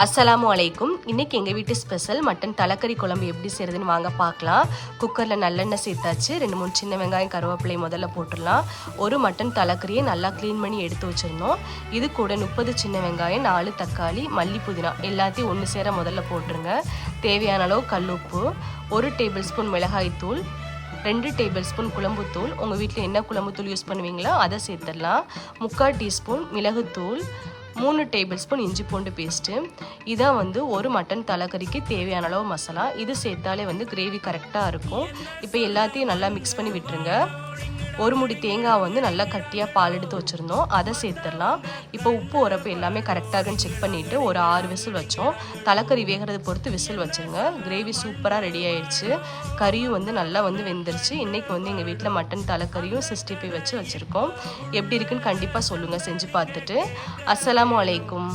அஸ்ஸலாமு அலைக்கும். இன்றைக்கி எங்கள் வீட்டு ஸ்பெஷல் மட்டன் தலைக்கறி குழம்பு எப்படி செய்கிறதுன்னு வாங்க பார்க்கலாம். குக்கரில் நல்லெண்ணெய் சேர்த்தாச்சு. 2-3 சின்ன வெங்காயம் கருவேப்பிலை முதல்ல போட்டுடலாம். ஒரு மட்டன் தலைக்கறியை நல்லா க்ளீன் பண்ணி எடுத்து வச்சுருந்தோம். இது கூட 30 சின்ன வெங்காயம், 4 தக்காளி, மல்லி, புதினா எல்லாத்தையும் ஒன்று சேர முதல்ல போட்டுருங்க. தேவையான அளவு கல்லுப்பு, 1 டேபிள் ஸ்பூன் மிளகாய்த்தூள், 2 டேபிள் ஸ்பூன் குழம்புத்தூள், உங்கள் வீட்டில் என்ன குழம்புத்தூள் யூஸ் பண்ணுவீங்களோ அதை சேர்த்துடலாம். 3/4 டீஸ்பூன் மிளகுத்தூள், 3 டேபிள் ஸ்பூன் இஞ்சி பூண்டு பேஸ்ட்டு. இதான் ஒரு மட்டன் தலைக்கறிக்கு தேவையான அளவு மசாலா. இது சேர்த்தாலே கிரேவி கரெக்டாக இருக்கும். இப்போ எல்லாத்தையும் நல்லா மிக்ஸ் பண்ணி விட்டுருங்க. ஒரு முடி தேங்காய் நல்லா கட்டியாக பால் எடுத்து வச்சுருந்தோம், அதை சேர்த்துடலாம். இப்போ உப்பு உரப்பு எல்லாமே கரெக்டாக இருக்குன்னு செக் பண்ணிவிட்டு ஒரு 6 விசில் வச்சோம். தலைக்கறி வேகிறத பொறுத்து விசில் வச்சுருங்க. கிரேவி சூப்பராக ரெடி ஆயிடுச்சு. கறியும் நல்லா வெந்துருச்சு. இன்றைக்கி எங்கள் வீட்டில் மட்டன் தலைக்கறியும் 65 வச்சு வச்சுருக்கோம். எப்படி இருக்குன்னு கண்டிப்பாக சொல்லுங்கள் செஞ்சு பார்த்துட்டு. அஸ்ஸலாமு அலைக்கும்.